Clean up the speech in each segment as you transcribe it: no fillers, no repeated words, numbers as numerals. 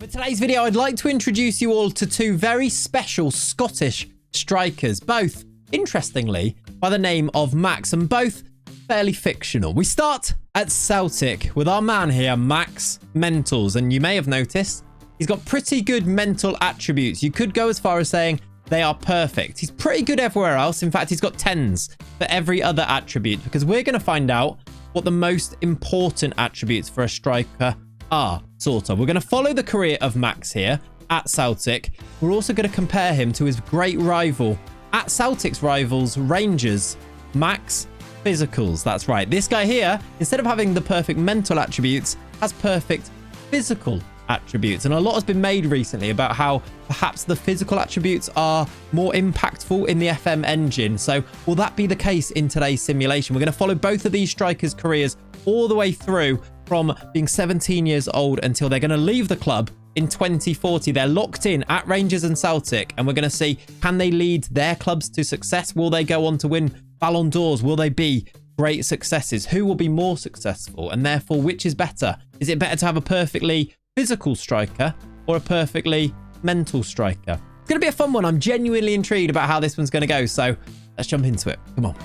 For today's video, I'd like to introduce you all to two very special Scottish strikers, both, interestingly, by the name of Max, and both fairly fictional. We start at Celtic with our man here, Max Mentals, and you may have noticed he's got pretty good mental attributes. You could go as far as saying they are perfect. He's pretty good everywhere else. In fact, he's got 10s for every other attribute, because we're going to find out what the most important attributes for a striker are, sort of. We're going to follow the career of Max here at Celtic. We're also going to compare him to his great rival at Celtic's rivals, Rangers, Max Physicals. That's right. This guy here, instead of having the perfect mental attributes, has perfect physical attributes. And a lot has been made recently about how perhaps the physical attributes are more impactful in the FM engine. So will that be the case in today's simulation? We're going to follow both of these strikers' careers all the way through from being 17 years old until they're going to leave the club in 2040. They're locked in at Rangers and Celtic, and we're going to see, can they lead their clubs to success? Will they go on to win Ballon d'Ors? Will they be great successes? Who will be more successful? And therefore, which is better? Is it better to have a perfectly physical striker or a perfectly mental striker? It's going to be a fun one. I'm genuinely intrigued about how this one's going to go. So let's jump into it. Come on.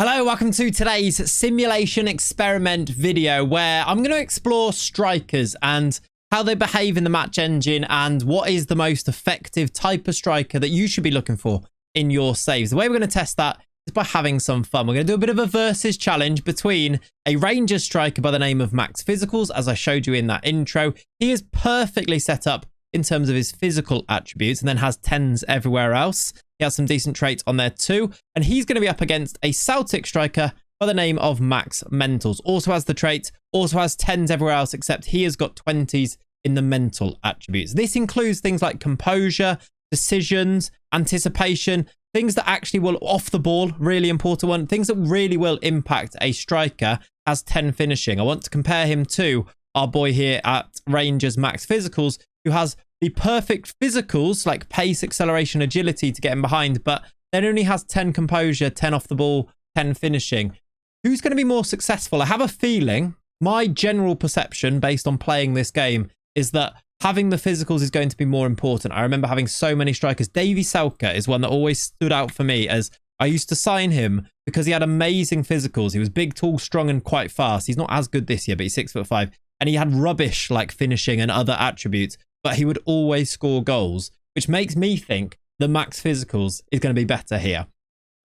Hello, welcome to today's simulation experiment video where I'm going to explore strikers and how they behave in the match engine and what is the most effective type of striker that you should be looking for in your saves. The way we're going to test that is by having some fun. We're going to do a bit of a versus challenge between a Rangers striker by the name of Max Physicals, as I showed you in that intro. He is perfectly set up in terms of his physical attributes and then has 10s everywhere else. He has some decent traits on there too. And he's going to be up against a Celtic striker by the name of Max Mentals. Also has the traits, also has 10s everywhere else, except he has got 20s in the mental attributes. This includes things like composure, decisions, anticipation, things that actually will off the ball, really important one, things that really will impact a striker, has 10 finishing. I want to compare him to our boy here at Rangers, Max Physicals, who has the perfect physicals like pace, acceleration, agility to get him behind, but then only has 10 composure, 10 off the ball, 10 finishing. Who's going to be more successful? I have a feeling, my general perception based on playing this game, is that having the physicals is going to be more important. I remember having so many strikers. Davy Selke is one that always stood out for me, as I used to sign him because he had amazing physicals. He was big, tall, strong, and quite fast. He's not as good this year, but he's 6'5", and he had rubbish like finishing and other attributes, but he would always score goals, which makes me think the Max Physicals is going to be better here.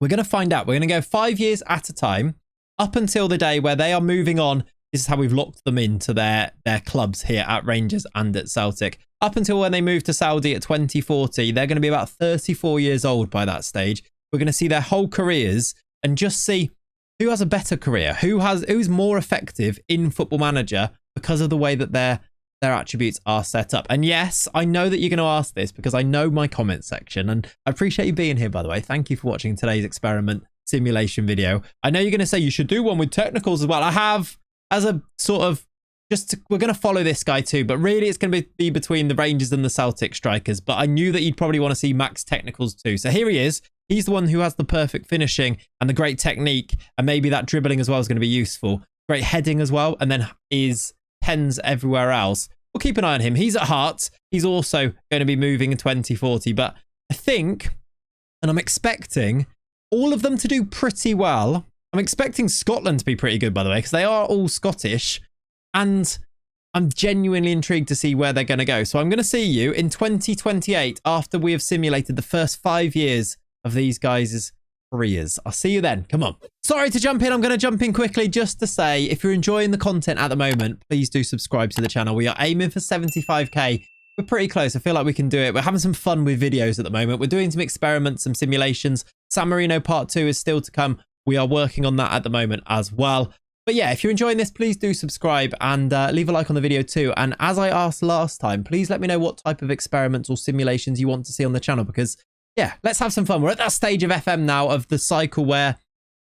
We're going to find out. We're going to go 5 years at a time up until the day where they are moving on. This is how we've locked them into their clubs here at Rangers and at Celtic. Up until when they move to Saudi at 2040, they're going to be about 34 years old by that stage. We're going to see their whole careers and just see who has a better career, who's more effective in Football Manager because of the way that their attributes are set up. And yes, I know that you're going to ask this because I know my comment section, and I appreciate you being here, by the way. Thank you for watching today's experiment simulation video. I know you're going to say you should do one with technicals as well. I have, as a sort of we're going to follow this guy too, but really it's going to be between the Rangers and the Celtic strikers. But I knew that you'd probably want to see Max technicals too. So here he is. He's the one who has the perfect finishing and the great technique, and maybe that dribbling as well is going to be useful. Great heading as well, and then is 10s everywhere else. We'll keep an eye on him. He's at Hearts. He's also going to be moving in 2040. But I think, and I'm expecting all of them to do pretty well. I'm expecting Scotland to be pretty good, by the way, because they are all Scottish. And I'm genuinely intrigued to see where they're going to go. So I'm going to see you in 2028 after we have simulated the first 5 years of these guys' careers. I'll see you then. Come on. Sorry to jump in. I'm going to jump in quickly just to say, if you're enjoying the content at the moment, please do subscribe to the channel. We are aiming for 75k. We're pretty close. I feel like we can do it. We're having some fun with videos at the moment. We're doing some experiments, some simulations. San Marino Part 2 is still to come. We are working on that at the moment as well. But yeah, if you're enjoying this, please do subscribe and leave a like on the video too. And as I asked last time, please let me know what type of experiments or simulations you want to see on the channel, because yeah, let's have some fun. We're at that stage of FM now, of the cycle where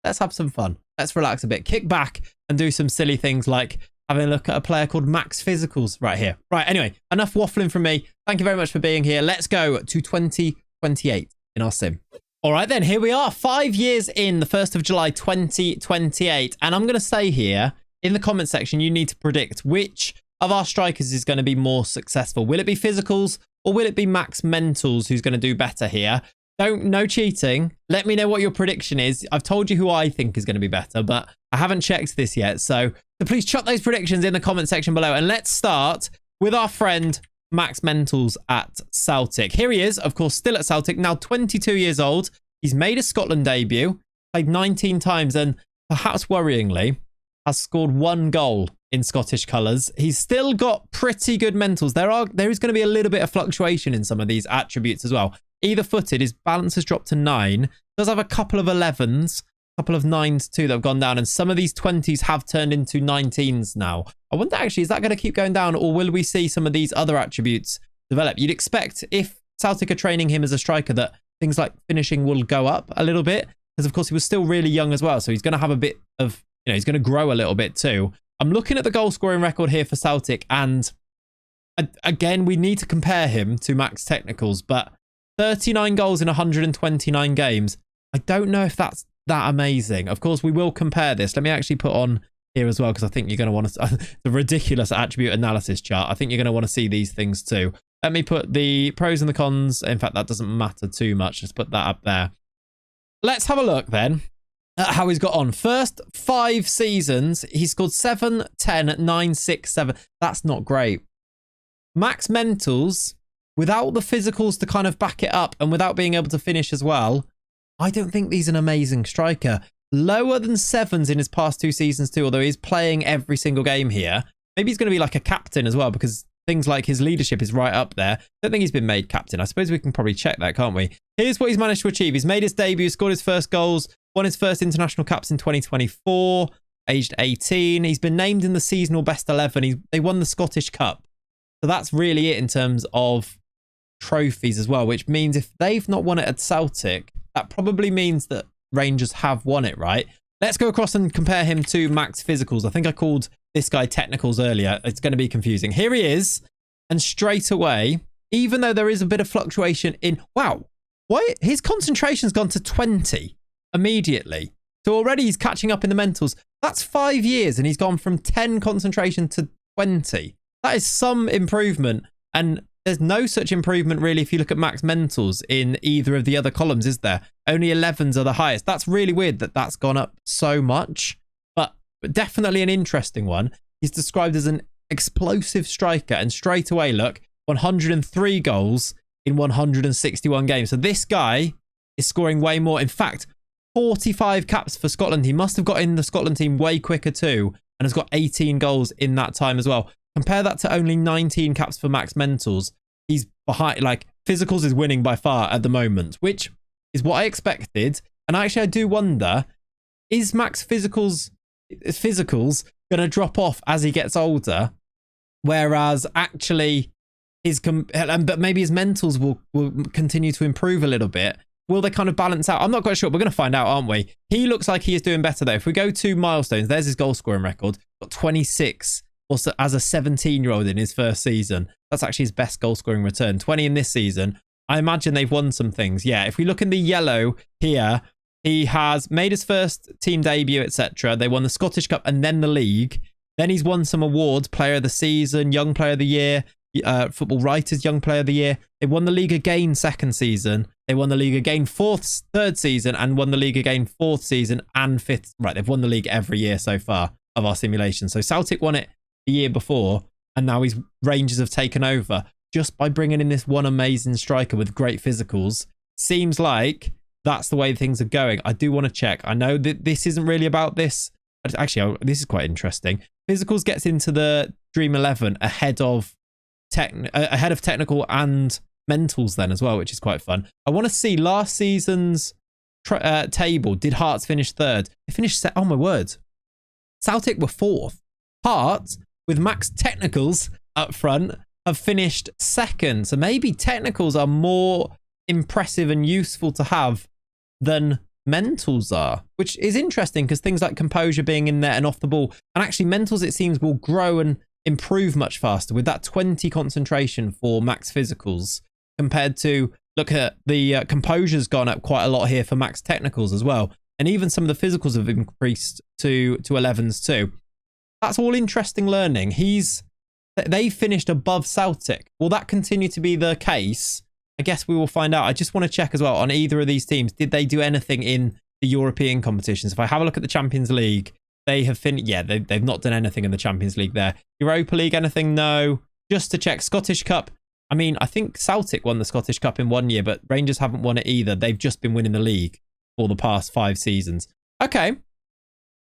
let's have some fun. Let's relax a bit, kick back and do some silly things like having a look at a player called Max Physicals right here. Right, anyway, enough waffling from me. Thank you very much for being here. Let's go to 2028 in our sim. All right, then, here we are, 5 years in, the 1st of July, 2028. And I'm going to say here in the comment section, you need to predict which of our strikers is going to be more successful? Will it be physicals or will it be max mentals who's going to do better here? No cheating. Let me know what your prediction is. I've told you who I think is going to be better, but I haven't checked this yet. So please chuck those predictions in the comment section below. And let's start with our friend Max Mentals at Celtic. Here he is, of course, still at Celtic, now 22 years old. He's made a Scotland debut, played 19 times, and perhaps worryingly, has scored 1 goal in Scottish colours. He's still got pretty good mentals. There is going to be a little bit of fluctuation in some of these attributes as well. Either footed, his balance has dropped to 9. Does have a couple of 11s, a couple of 9s too that have gone down, and some of these 20s have turned into 19s now. I wonder actually, is that going to keep going down, or will we see some of these other attributes develop? You'd expect if Celtic are training him as a striker that things like finishing will go up a little bit, because of course he was still really young as well, so he's going to have a bit of, he's going to grow a little bit too. I'm looking at the goal scoring record here for Celtic, and again, we need to compare him to Max Technicals, but 39 goals in 129 games. I don't know if that's that amazing. Of course, we will compare this. Let me actually put on here as well, because I think you're going to want to... the ridiculous attribute analysis chart. I think you're going to want to see these things too. Let me put the pros and the cons. In fact, that doesn't matter too much. Just put that up there. Let's have a look then at how he's got on. First 5 seasons, he scored 7, 10, 9, 6, 7. That's not great. Max Mentals, without the physicals to kind of back it up and without being able to finish as well, I don't think he's an amazing striker. Lower than 7s in his past 2 seasons too, although he's playing every single game here. Maybe he's going to be like a captain as well, because things like his leadership is right up there. Don't think he's been made captain. I suppose we can probably check that, can't we? Here's what he's managed to achieve. He's made his debut, scored his first goals, won his first international caps in 2024, aged 18. He's been named in the seasonal best 11. They won the Scottish Cup. So that's really it in terms of trophies as well, which means if they've not won it at Celtic, that probably means that Rangers have won it, right? Let's go across and compare him to Max Physicals. I think I called this guy Technicals earlier. It's going to be confusing. Here he is, and straight away, even though there is a bit of fluctuation in... Wow, why his concentration's gone to 20 immediately. So already he's catching up in the mentals. That's 5 years, and he's gone from 10 concentration to 20. That is some improvement, and there's no such improvement really if you look at Max Mentals in either of the other columns, is there? Only 11s are the highest. That's really weird that that's gone up so much, but definitely an interesting one. He's described as an explosive striker, and straight away, look, 103 goals in 161 games. So this guy is scoring way more. In fact, 45 caps for Scotland. He must have got in the Scotland team way quicker too, and has got 18 goals in that time as well. Compare that to only 19 caps for Max Mentals. He's behind, like, Physicals is winning by far at the moment, which is what I expected. And actually, I do wonder, is Max Physicals going to drop off as he gets older? Whereas actually, but maybe his mentals will continue to improve a little bit. Will they kind of balance out? I'm not quite sure. We're going to find out, aren't we? He looks like he is doing better, though. If we go to milestones, there's his goal scoring record. Got 26 also as a 17-year-old in his first season. That's actually his best goal scoring return. 20 in this season. I imagine they've won some things. Yeah, if we look in the yellow here, he has made his first team debut, etc. They won the Scottish Cup and then the league. Then he's won some awards, Player of the Season, Young Player of the Year, Football Writers Young Player of the Year. They won the league again second season. They won the league again third season, and won the league again 4th season and 5th. Right, they've won the league every year so far of our simulation. So Celtic won it the year before, and now his Rangers have taken over just by bringing in this one amazing striker with great physicals. Seems like that's the way things are going. I do want to check. I know that this isn't really about this. Actually, this is quite interesting. Physicals gets into the Dream 11 ahead of technical and mentals then as well, which is quite fun. I want to see last season's table. Did Hearts finish 3rd? They finished, oh my word. Celtic were 4th. Hearts, with Max Technicals up front, have finished 2nd. So maybe Technicals are more impressive and useful to have than mentals are, which is interesting because things like composure being in there and off the ball, and actually mentals, it seems, will grow and improve much faster with that 20 concentration for Max Physicals compared to, look at the composure's gone up quite a lot here for Max Technicals as well, and even some of the physicals have increased to 11s too. That's all interesting learning. He's They finished above Celtic. Will that continue to be the case? I guess we will find out. I just want to check as well on either of these teams. Did they do anything in the European competitions? If I have a look at the Champions League, they have finished. Yeah, they've not done anything in the Champions League there. Europa League, anything? No. Just to check. Scottish Cup. I mean, I think Celtic won the Scottish Cup in 1 year, but Rangers haven't won it either. They've just been winning the league for the past 5 seasons. Okay.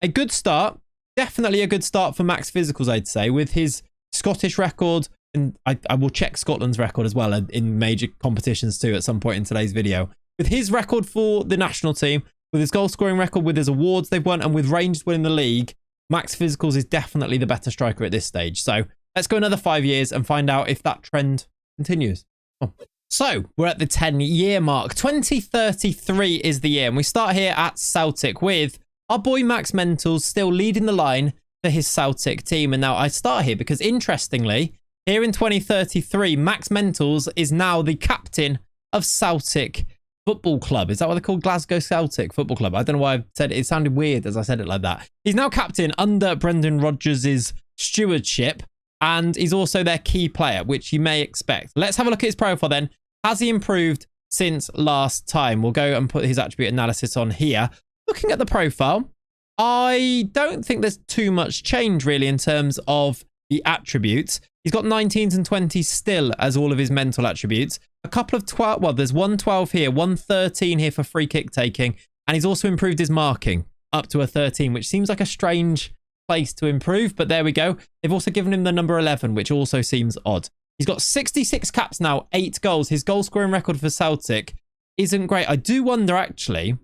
A good start. Definitely a good start for Max Physicals, I'd say, with his Scottish record. And I will check Scotland's record as well in major competitions too at some point in today's video. With his record for the national team, with his goal scoring record, with his awards they've won, and with Rangers winning the league, Max Physicals is definitely the better striker at this stage. So let's go another 5 years and find out if that trend continues. Oh. So we're at the 10-year mark. 2033 is the year, and we start here at Celtic with our boy Max Mentals still leading the line for his Celtic team. And now I start here because, interestingly, here in 2033, Max Mentals is now the captain of Celtic Football Club. Is that what they're called? Glasgow Celtic Football Club. I don't know why I said it. It sounded weird as I said it like that. He's now captain under Brendan Rodgers' stewardship, and he's also their key player, which you may expect. Let's have a look at his profile then. Has he improved since last time? We'll go and put his attribute analysis on here. Looking at the profile, I don't think there's too much change really in terms of the attributes. He's got 19s and 20s still as all of his mental attributes. A couple of 12, well, there's 112 here, 113 here for free kick taking. And he's also improved his marking up to a 13, which seems like a strange place to improve. But there we go. They've also given him the number 11, which also seems odd. He's got 66 caps now, 8 goals. His goal scoring record for Celtic isn't great. I do wonder, actually,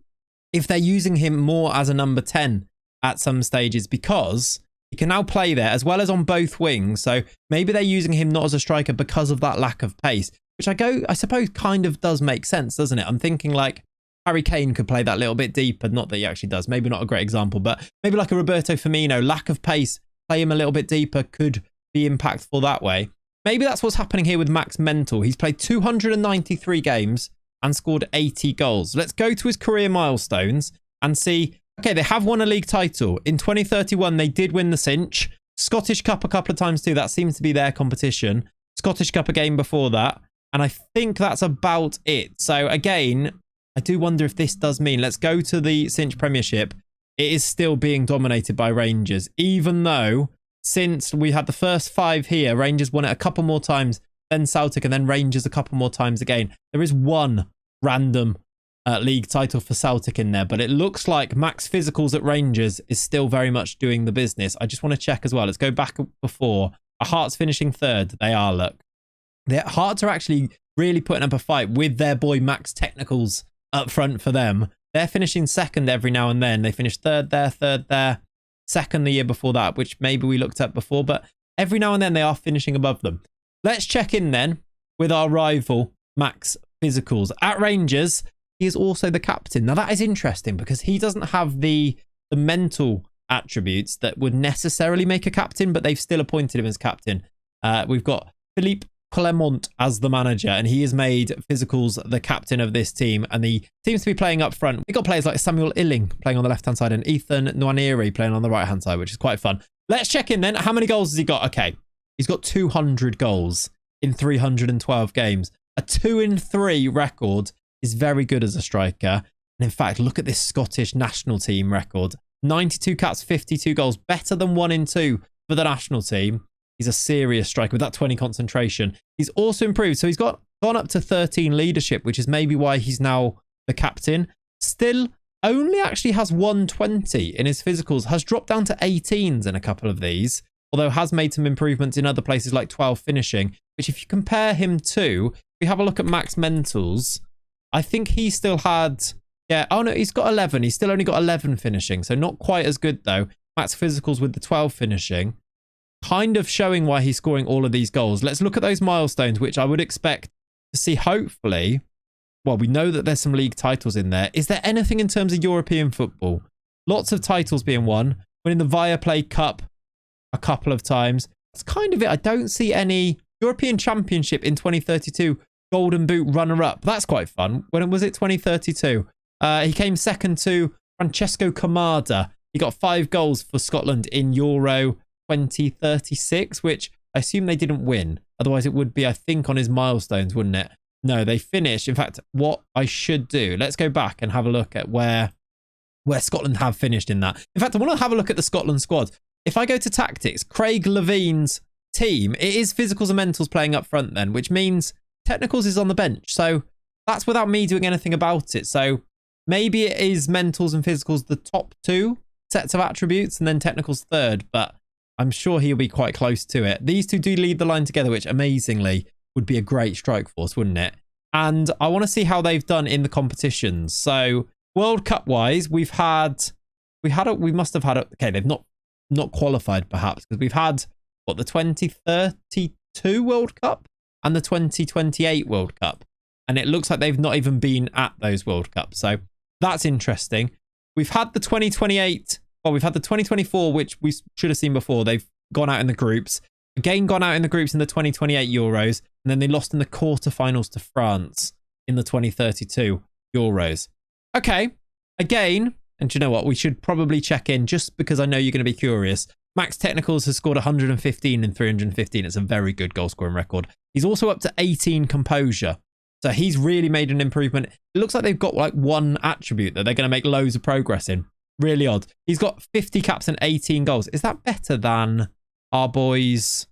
if they're using him more as a number 10 at some stages, because he can now play there as well as on both wings. So maybe they're using him not as a striker because of that lack of pace, which I suppose kind of does make sense, doesn't it? I'm thinking like Harry Kane could play that little bit deeper. Not that he actually does. Maybe not a great example, but maybe like a Roberto Firmino, lack of pace, play him a little bit deeper could be impactful that way. Maybe that's what's happening here with Max Mental. He's played 293 games and scored 80 goals. Let's go to his career milestones and see. Okay, they have won a league title. In 2031, they did win the cinch. Scottish Cup a couple of times too. That seems to be their competition. Scottish Cup a game before that. And I think that's about it. So again, I do wonder if this does mean, let's go to the cinch Premiership. It is still being dominated by Rangers, even though since we had the first 5 here, Rangers won it a couple more times, then Celtic, and then Rangers a couple more times again. There is one random league title for Celtic in there, but it looks like Max Physicals at Rangers is still very much doing the business. I just want to check as well. Let's go back before. Hearts finishing 3rd. They are, look. The Hearts are actually really putting up a fight with their boy Max Technicals up front for them. They're finishing 2nd every now and then. They finished 3rd there, 3rd there, 2nd the year before that, which maybe we looked at before, but every now and then they are finishing above them. Let's check in then with our rival Max Physicals. At Rangers, he is also the captain. Now that is interesting because he doesn't have the mental attributes that would necessarily make a captain, but they've still appointed him as captain. We've got Philippe Clement as the manager, and he has made Physicals the captain of this team, and he seems to be playing up front. We've got players like Samuel Illing playing on the left-hand side and Ethan Nwaneri playing on the right-hand side, which is quite fun. Let's check in then. How many goals has he got? Okay, he's got 200 goals in 312 games. A 2-in-3 record is very good as a striker. And in fact, look at this Scottish national team record. 92 caps, 52 goals, better than 1-in-2 for the national team. He's a serious striker with that 20 concentration. He's also improved. So he's gone up to 13 leadership, which is maybe why he's now the captain. Still only actually has 120 in his Physicals. Has dropped down to 18s in a couple of these. Although has made some improvements in other places like 12 finishing. Which if you compare him to, if we have a look at Max Mentals, I think he still had... Yeah, oh no, he's got 11. He's still only got 11 finishing. So not quite as good though. Max Physicals with the 12 finishing. Kind of showing why he's scoring all of these goals. Let's look at those milestones, which I would expect to see hopefully. Well, we know that there's some league titles in there. Is there anything in terms of European football? Lots of titles being won. Winning the Viaplay Cup a couple of times. That's kind of it. I don't see any European Championship in 2032. Golden Boot runner-up. That's quite fun. When was it? 2032. He came 2nd to Francesco Camada. He got 5 goals for Scotland in Euro 2036, which I assume they didn't win. Otherwise, it would be, I think, on his milestones, wouldn't it? No, they finished. In fact, what I should do, let's go back and have a look at where Scotland have finished in that. In fact, I want to have a look at the Scotland squad. If I go to tactics, Craig Levine's team, it is physicals and mentals playing up front then, which means technicals is on the bench. So that's without me doing anything about it. So maybe it is mentals and physicals the top two sets of attributes and then technicals third, but I'm sure he'll be quite close to it. These two do lead the line together, which amazingly would be a great strike force, wouldn't it? And I want to see how they've done in the competitions. So World Cup wise, we must have had okay, they've not qualified perhaps, because we've had what, the 2032 World Cup and the 2028 World Cup. And it looks like they've not even been at those World Cups. So that's interesting. We've had the 2028, well, we've had the 2024, which we should have seen before. They've gone out in the groups. Again, gone out in the groups in the 2028 Euros. And then they lost in the quarterfinals to France in the 2032 Euros. Okay, again, and do you know what? We should probably check in just because I know you're going to be curious. Max Technicals has scored 115 in 315. It's a very good goal scoring record. He's also up to 18 composure. So he's really made an improvement. It looks like they've got like one attribute that they're going to make loads of progress in. Really odd. He's got 50 caps and 18 goals. Is that better than our boys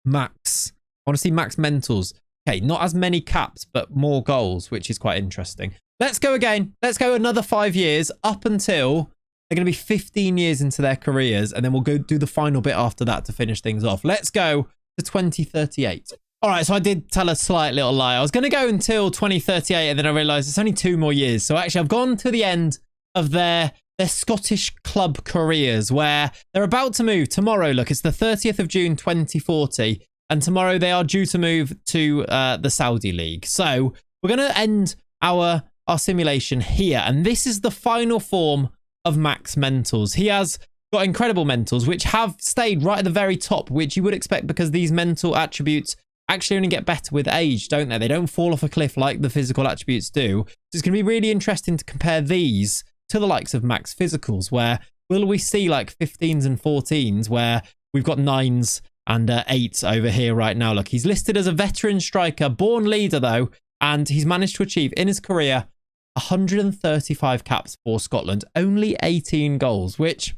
Max? I want to see Max Mentals. Okay, not as many caps, but more goals, which is quite interesting. Let's go again. Let's go another 5 years up until they're going to be 15 years into their careers. And then we'll go do the final bit after that to finish things off. Let's go to 2038. All right, so I did tell a slight little lie. I was going to go until 2038 and then I realised it's only 2 more years. So actually I've gone to the end of their Scottish club careers where they're about to move tomorrow. Look, it's the 30th of June 2040. And tomorrow they are due to move to the Saudi League. So we're going to end our simulation here. And this is the final form of Max Mentals. He has got incredible mentals, which have stayed right at the very top, which you would expect because these mental attributes actually only get better with age, don't they? They don't fall off a cliff like the physical attributes do. So it's going to be really interesting to compare these to the likes of Max Physicals, where will we see like 15s and 14s where we've got 9s and 8s over here right now. Look, he's listed as a veteran striker, born leader though, and he's managed to achieve in his career 135 caps for Scotland, only 18 goals, which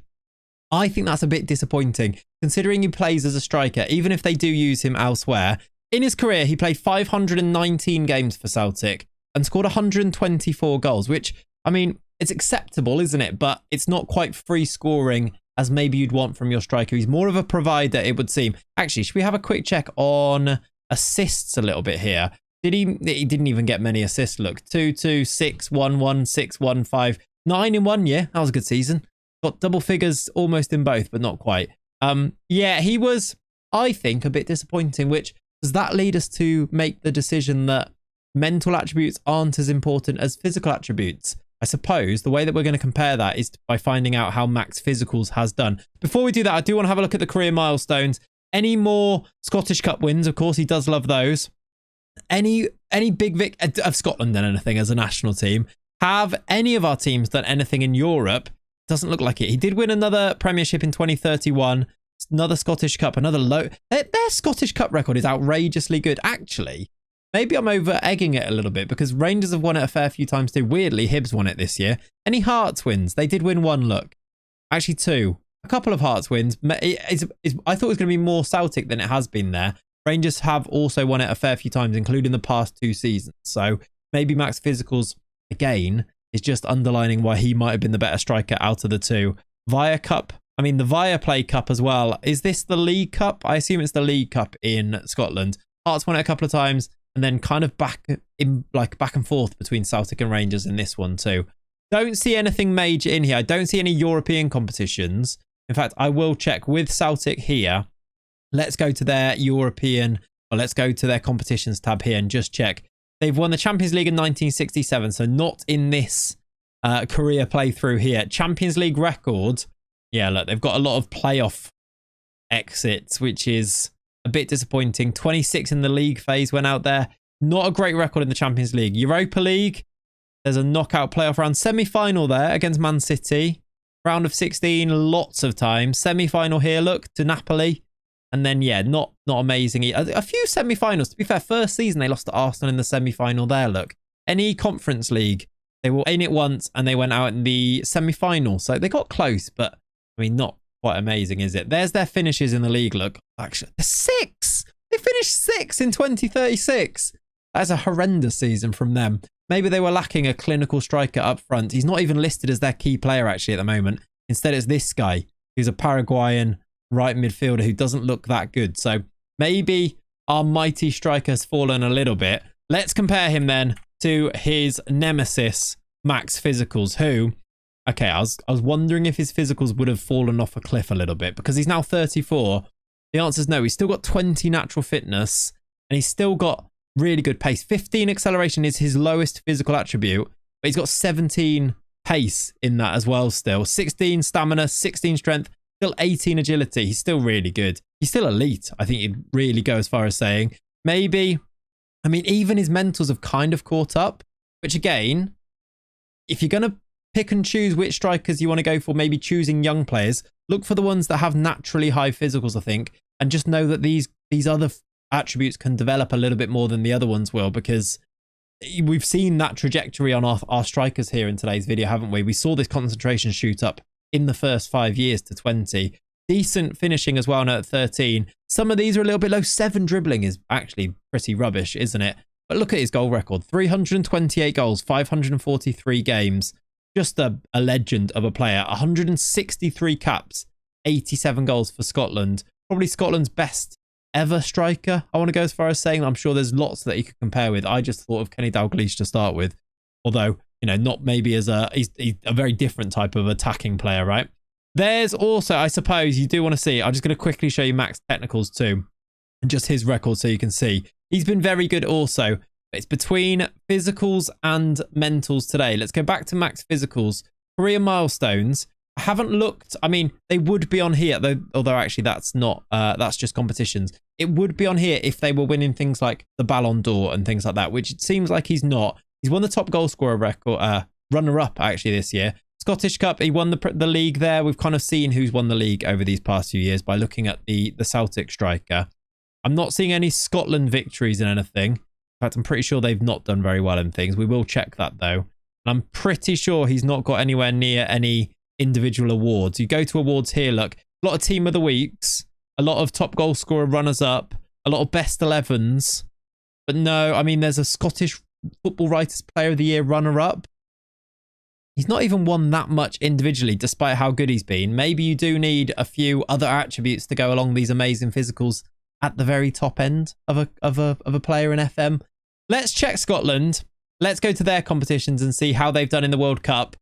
I think that's a bit disappointing considering he plays as a striker, even if they do use him elsewhere. In his career, he played 519 games for Celtic and scored 124 goals, which, I mean, it's acceptable, isn't it? But it's not quite free scoring as maybe you'd want from your striker. He's more of a provider, it would seem. Actually, should we have a quick check on assists a little bit here? He didn't even get many assists. Look, 2-2, 6-1-1, 6-1-5, 9 in 1 year. That was a good season. Got double figures almost in both, but not quite. Yeah, he was, I think, a bit disappointing, which does that lead us to make the decision that mental attributes aren't as important as physical attributes? I suppose the way that we're going to compare that is by finding out how Max Physicals has done. Before we do that, I do want to have a look at the career milestones. Any more Scottish Cup wins? Of course, he does love those. Any big Vic of Scotland done anything as a national team? Have any of our teams done anything in Europe? Doesn't look like it. He did win another Premiership in 2031. Another Scottish Cup, another low. Their Scottish Cup record is outrageously good. Actually, maybe I'm over-egging it a little bit because Rangers have won it a fair few times too. Weirdly, Hibs won it this year. Any Hearts wins? They did win one, look. Actually, 2. A couple of Hearts wins. I thought it was going to be more Celtic than it has been there. Rangers have also won it a fair few times, including the past 2 seasons. So maybe Max Physicals, again, is just underlining why he might have been the better striker out of the 2. Via Cup. I mean, the Viaplay Cup as well. Is this the League Cup? I assume it's the League Cup in Scotland. Hearts won it a couple of times and then kind of back and forth between Celtic and Rangers in this one too. Don't see anything major in here. I don't see any European competitions. In fact, I will check with Celtic here. Let's go to their European, or let's go to their competitions tab here and just check. They've won the Champions League in 1967, so not in this career playthrough here. Champions League record. Yeah, look, they've got a lot of playoff exits, which is a bit disappointing. 26 in the league phase went out there. Not a great record in the Champions League. Europa League, there's a knockout playoff round. Semi-final there against Man City. Round of 16, lots of times. Semi-final here, look, to Napoli. And then, yeah, not amazing. A few semi-finals. To be fair, first season, they lost to Arsenal in the semi-final there, look. Any Conference League, they were in it once and they went out in the semi-final. So they got close, but, I mean, not quite amazing, is it? There's their finishes in the league, look. Actually, 6! They finished 6 in 2036. That's a horrendous season from them. Maybe they were lacking a clinical striker up front. He's not even listed as their key player, actually, at the moment. Instead, it's this guy, who's a Paraguayan right midfielder who doesn't look that good. So maybe our mighty striker has fallen a little bit. Let's compare him then to his nemesis, Max Physicals, who, okay, I was wondering if his physicals would have fallen off a cliff a little bit because he's now 34. The answer is no. He's still got 20 natural fitness and he's still got really good pace. 15 acceleration is his lowest physical attribute, but he's got 17 pace in that as well still. 16 stamina, 16 strength, still 18 agility. He's still really good. He's still elite. I think you'd really go as far as saying. Maybe, I mean, even his mentals have kind of caught up, which again, if you're going to pick and choose which strikers you want to go for, maybe choosing young players, look for the ones that have naturally high physicals, I think, and just know that these other attributes can develop a little bit more than the other ones will, because we've seen that trajectory on our strikers here in today's video, haven't we? We saw this concentration shoot up in the first 5 years to 20. Decent finishing as well now at 13. Some of these are a little bit low. 7 dribbling is actually pretty rubbish, isn't it? But look at his goal record. 328 goals, 543 games. Just a legend of a player. 163 caps, 87 goals for Scotland. Probably Scotland's best ever striker. I want to go as far as saying I'm sure there's lots that you could compare with. I just thought of Kenny Dalglish to start with. Although, you know, not maybe as he's a very different type of attacking player, right? There's also, I suppose, you do want to see, I'm just going to quickly show you Max technicals too, and just his record so you can see. He's been very good also. It's between physicals and mentals today. Let's go back to Max physicals. Career milestones. I haven't looked. I mean, they would be on here, although actually that's not, that's just competitions. It would be on here if they were winning things like the Ballon d'Or and things like that, which it seems like he's not. He's won the top goal scorer record, runner-up actually this year. Scottish Cup, he won the league there. We've kind of seen who's won the league over these past few years by looking at the Celtic striker. I'm not seeing any Scotland victories in anything. In fact, I'm pretty sure they've not done very well in things. We will check that though. And I'm pretty sure he's not got anywhere near any individual awards. You go to awards here, look. A lot of team of the weeks, a lot of top goal scorer runners up, a lot of best 11s. But no, I mean, there's a Scottish Football Writers Player of the Year runner-up. He's not even won that much individually, despite how good he's been. Maybe you do need a few other attributes to go along these amazing physicals at the very top end of a player in FM. Let's check Scotland. Let's go to their competitions and see how they've done in the World Cup.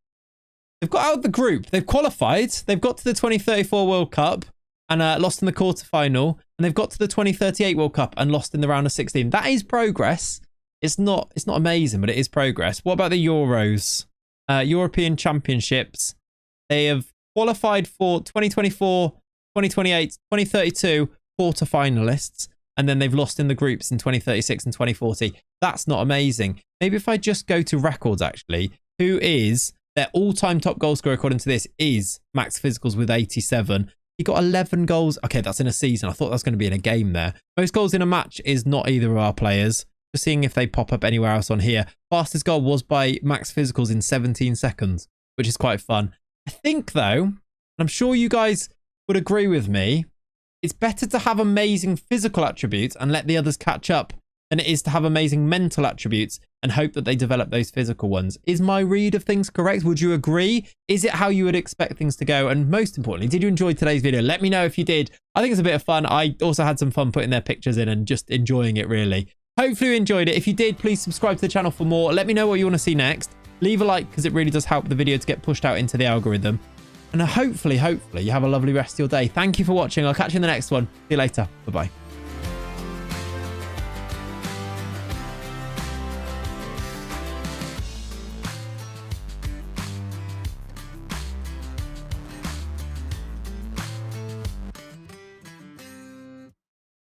They've got out of the group. They've qualified. They've got to the 2034 World Cup and lost in the quarterfinal. And they've got to the 2038 World Cup and lost in the round of 16. That is progress. It's not amazing, but it is progress. What about the Euros? European Championships. They have qualified for 2024, 2028, 2032 quarterfinalists, and then they've lost in the groups in 2036 and 2040. That's not amazing. Maybe if I just go to records, actually, who is their all-time top goal scorer according to this is Max Physicals with 87. He got 11 goals. Okay, that's in a season. I thought that was going to be in a game there. Most goals in a match is not either of our players. Just seeing if they pop up anywhere else on here. Fastest goal was by Max Physicals in 17 seconds, which is quite fun. I think, though, and I'm sure you guys would agree with me, it's better to have amazing physical attributes and let the others catch up than it is to have amazing mental attributes and hope that they develop those physical ones. Is my read of things correct? Would you agree? Is it how you would expect things to go? And most importantly, did you enjoy today's video? Let me know if you did. I think it's a bit of fun. I also had some fun putting their pictures in and just enjoying it, really. Hopefully you enjoyed it. If you did, please subscribe to the channel for more. Let me know what you want to see next. Leave a like because it really does help the video to get pushed out into the algorithm. And hopefully you have a lovely rest of your day. Thank you for watching. I'll catch you in the next one. See you later. Bye-bye.